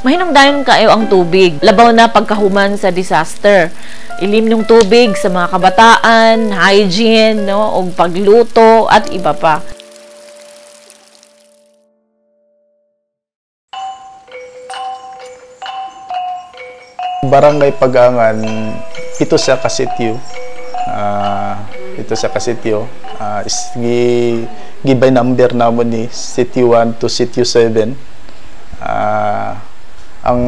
Mahinungdayon kayo ang tubig. Labaw na pagkahuman sa disaster. Ilim ng tubig sa mga kabataan, hygiene, no, o pagluto at iba pa. Barangay Pagangan, ito sa Kasityo. Gibay number namon ni Sityo 1 to Sityo 7. Ang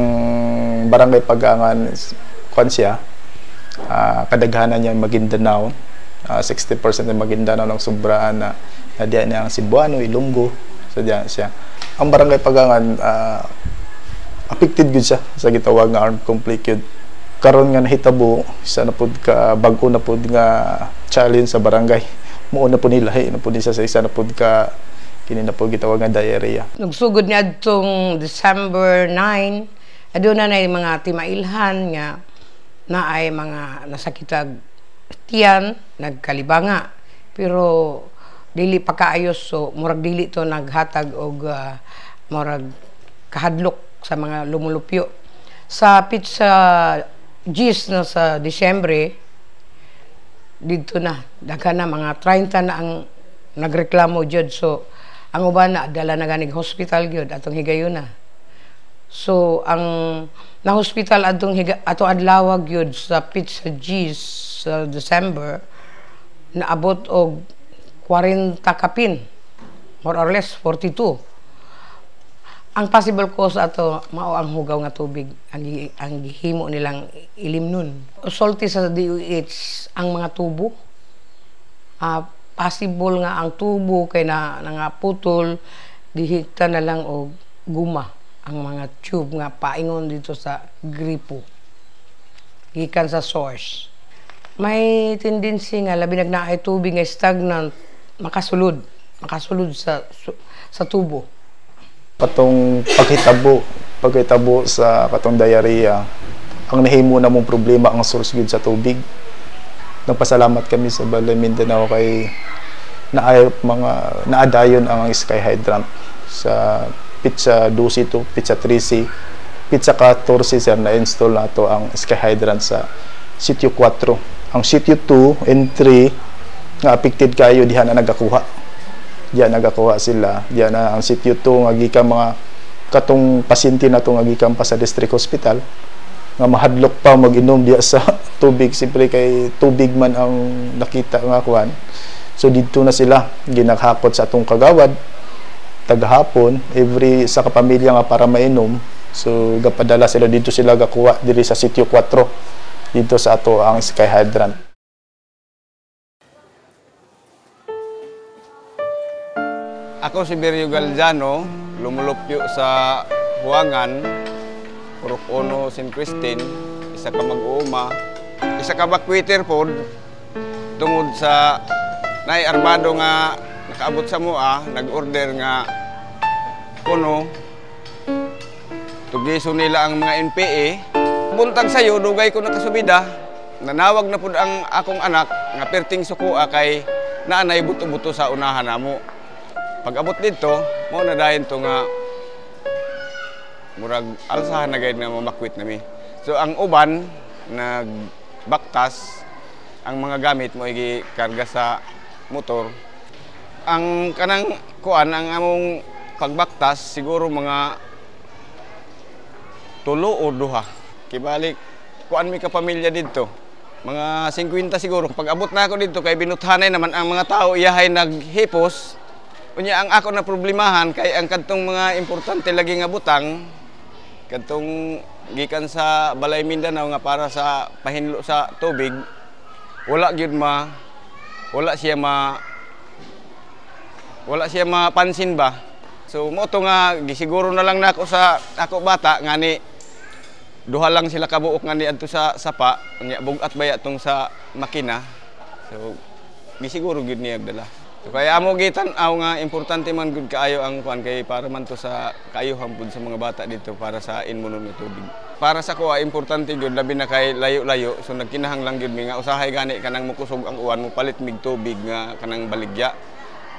Barangay Pagangan, kwan siya, kadaghanan niya Maguindanao. 60% ng Maguindanao ng sobraan na diyan niya ang Cebuano, Ilonggo. So diyan siya. Ang Barangay Pagangan, affected gud siya sa gitawag nga armed conflict yun. Karon nga nahitabo isa na pud ka bag-o na pud nga challenge sa barangay. Mao na pud nilahi na pud sa isa na pud ka kini na pud gitawag nga diarrhea. Nagsugod ni adtong December 9, aduna na mga timailhan nga naay mga nasakitag tiyan, nagkalibanga. Pero dili pa kaayos, so murag dili to naghatag og murag kahadlok sa mga lumulupyo. Sa pizza G's na sa Disyembre, dito na, daghan na, mga 30 na ang nagreklamo dyan. So, ang uban na, dala na ganig hospital yun, atong higayon na. So, ang na-hospital atong adlawag yun sa pizza G's sa December, naabot og 40 kapin, more or less 42. Ang possible cause ato mao ang hugaw nga tubig ang gihimo nilang ilim nun. Sulti sa DOH ang mga tubo. Possible nga ang tubo kay na nga putol, dihikta na lang og guma ang mga tube nga paingon dito sa gripo. Gikan sa source. May tendency nga labi nagnaay tubig nga stagnant makasulod sa tubo. Katong paghitabo sa katong diarrhea, ang nahimo na mong problema ang source gud sa tubig. Nagpasalamat kami sa Balay Mindanao kay naadayon ang sky hydrant sa pizza 12 to pizza 13, pizza 14 sir na install nato ang sky hydrant sa Sitio 4. Ang Sitio 2 and 3 nga affected kayo diha na nagakuha. Diyan nagakuha sila. Diyan na ang Sitio 2 nga gikan mga katong pasyente na to nga gikan pa sa district hospital nga mahadlok pa mag-inom diya sa tubig, siyempre kay tubig man ang nakita nga kuan. So dito na sila ginaghakot sa atong kagawad tagahapon every sa kapamilya nga para mainom. So gapadala sila dito, sila gakuha diri sa Sitio 4 dito sa ato ang sky hydrant. Ako si Berio Galdiano, lumulupyo sa Huangan, Purok Ono, St. Christine, isa ka mag-uuma, isa ka bakwiter po, tungod sa nay armado nga nakaabot sa mua, nag-order nga kuno, tugiso nila ang mga NPA. Buntag sayo, dugay ko nakasubida, nanawag na po ang akong anak, nga perting sukua kay naanay buto-buto sa unahan namo. Pag-abot dito, mo na dahin to nga murag alsahan na gayud nga mamakwit nami. So ang uban nagbaktas, ang mga gamit mo igikarga sa motor. Ang kanang kuan ang among pagbaktas siguro mga 3 o 2. Kibalik kuan mi ka pamilya dito. Mga 50 siguro. Pag-abot na ako dito kay binuthanay naman ang mga tao iyahay naghipos. Unya ang ako na problemahan kay ang kadtong mga importante lagi nga butang kadtong gikan sa Balay Mindanao nga para sa pahinlo sa tubig wala siya mapansin ba. So mo to nga gisiguro na lang nako sa ako bata ngani duha lang sila kabuok ngani adto sa sapa unya bugat baya tong sa makina. So gisiguro gid niya dala. So, kaya amo gitan aw nga importante man gud kaayo ang kuan kay para man to sa kaayuhan pud sa mga bata dito para sa inmunon nga tubig. Para sa ko importante gud labi na kay layo-layo so nagkinahanglan gud mi nga usahay gani kanang mukusog ang uwan mo palit mig tubig nga kanang baligya.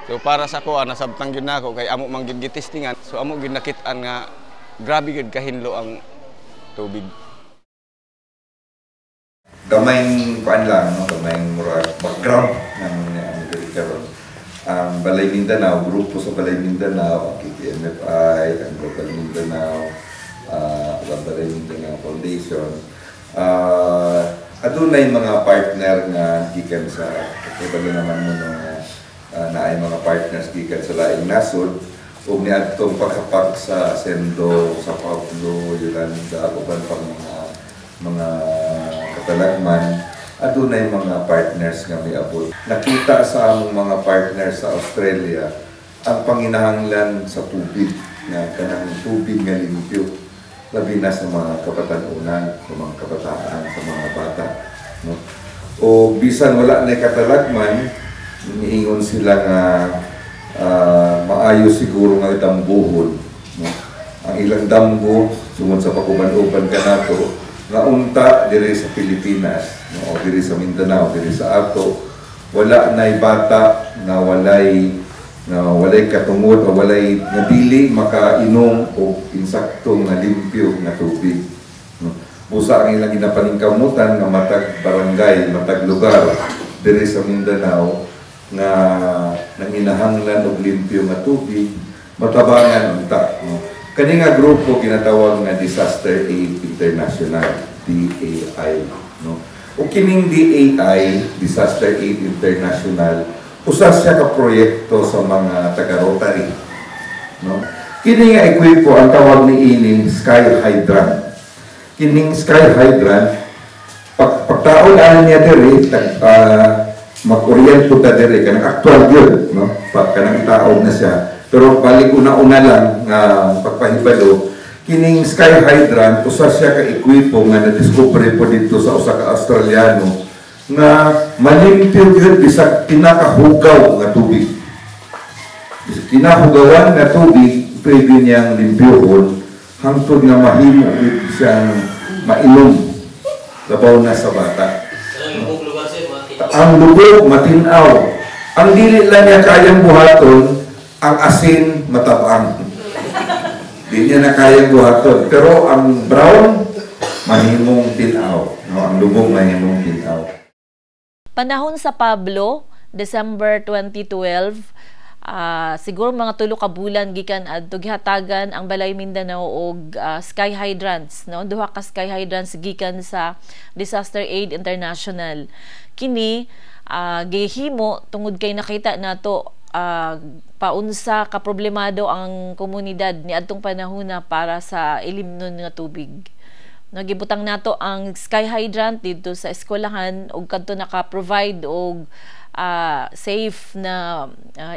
So para sa ko nasabtang gid nako kay amo man gid gitestingan. So amo gid nakit-an nga grabe gud kahinlo ang tubig. Gamayng paan lang, no? Gamayng background ng karon. Ang Balay Mindanao, grupo sa Balay Mindanao, ang KPMFI, ang Global Mindanao, ang Balay Mindanao Foundation. Adunay mga partner nga gikan sa kabalo naman mo na ay mga partners gikan sa laing nasod ug niadtong pagkapak sa Sendo, sa Pablo, Yolanda, uban pang mga katalagman. Adunay mga partners nga miabot. Nakita sa among mga partners sa Australia ang panginahanglan sa tubig nga kanang tubig nga limpyo. Labi na sa mga kabatanunan, sa mga kabataan, sa mga bata. No? O bisan wala na katalagman, niingon sila nga maayo siguro nga dambuhon. No? Ang ilang dambo, sumod sa pakuban-uban ka nato, nga unta diri sa Pilipinas, no? O diri sa Mindanao, diri sa ato, wala na'y bata na walay katungod o walay nadili makainom o insakto nga limpyo nga tubig. Busa ang ilang ginapaningkamutan nga matag barangay, matag lugar diri sa Mindanao nga nanginahanglan og limpyo nga tubig, matabangan unta. Kani nga grupo ginatawag nga Disaster Aid International, DAI. No? O kining DAI, Disaster Aid International, usa siya ka proyekto sa mga taga-Rotary. No? Kini nga ekwipo ang tawag ni ining Sky Hydrant. Kining Sky Hydrant, pagtaon niya diri, mag-oriento ta diri, kanang actual yun, no? Kanang taon na siya. Pero balik una-una lang nga pagpahibalo, kining Sky Hydrant, usa siya ka ekwipo nga na-discover po dito sa usa ka Australiano, nga malimpyo yun bisag kinakahugaw nga tubig. Bisag kinahugawan nga tubig, pwede niyang limpyohon hangtod nga mahimo siyang mainom. Labaw na sa bata. Ang lubog, matinaw. Ang dili lang niya kayang buhaton, ang asin, matabang. Di niya na kayang buhaton. Pero ang brown, mahimong tinaw. No? Ang lubog, mahimong tinaw. Panahon sa Pablo, December 2012, siguro mga tulo ka bulan gikan adto gihatagan ang Balay Mindanao og sky hydrants, no? Duha ka sky hydrants gikan sa Disaster Aid International. Kini gihimo tungod kay nakita nato paunsa ka problemado ang komunidad niadtong panahon para sa ilimnon nga tubig. Nagibutang nato ang sky hydrant dito sa eskwelahan ug kadto naka-provide og safe na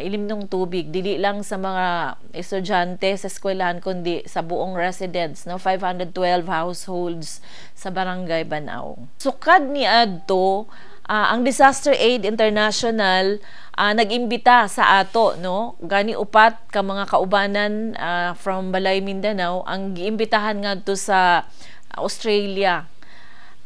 ilimnong tubig dili lang sa mga estudyante sa eskwelahan kundi sa buong residents, no? 512 households sa Barangay Banao. Sukad ni adto ang Disaster Aid International nag-imbita sa ato, no? Gani upat ka mga kaubanan from Balay Mindanao ang giimbitahan ngadto sa Australia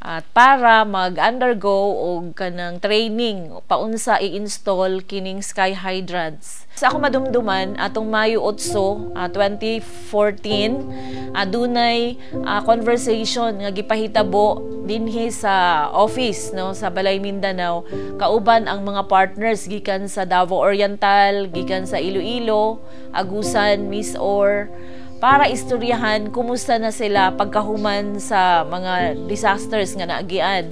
at para mag-undergo og kanang training paunsa i-install kining sky hydrants. Sa ako madumduman atong Mayo 8, 2014 adunay conversation nga gipahitabo dinhi sa office, no, sa Balay Mindanao kauban ang mga partners gikan sa Davao Oriental, gikan sa Iloilo, Agusan, Miss-Or, para istoryahan kumusta na sila pagkahuman sa mga disasters nga naagian.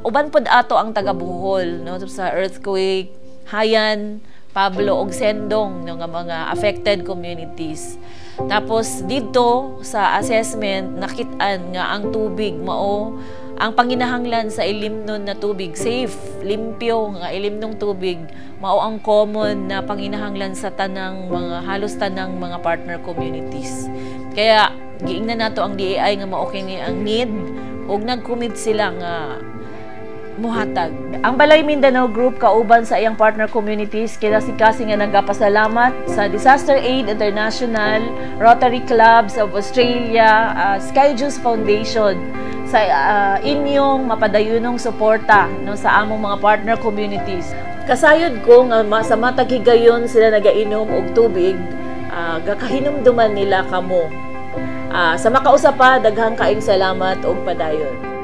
Uban pod ato ang taga Bohol, no, sa earthquake, Hayan, Pablo ug Sendong, no, nga mga affected communities. Tapos dito sa assessment nakit-an nga ang tubig mao ang panginahanglan sa ilimnon na tubig, safe, limpyo nga ilimnong tubig, mao ang common na panginahanglan sa tanang mga halos tanang mga partner communities. Kaya giingnan nato ang DAI nga mao kini ang need ug nag-commit sila nga muhatag. Ang Balay Mindanao Group kauban sa iyang partner communities kinasi-kasi nga nagapasalamat sa Disaster Aid International, Rotary Clubs of Australia, Sky Juice Foundation sa inyong mapadayunong suporta, no, sa among mga partner communities. Kasayod ko nga sa matag higayon sila nagainom og tubig, gakahinumduman nila kamo Sa makausap pa, daghang kaayong salamat og padayon.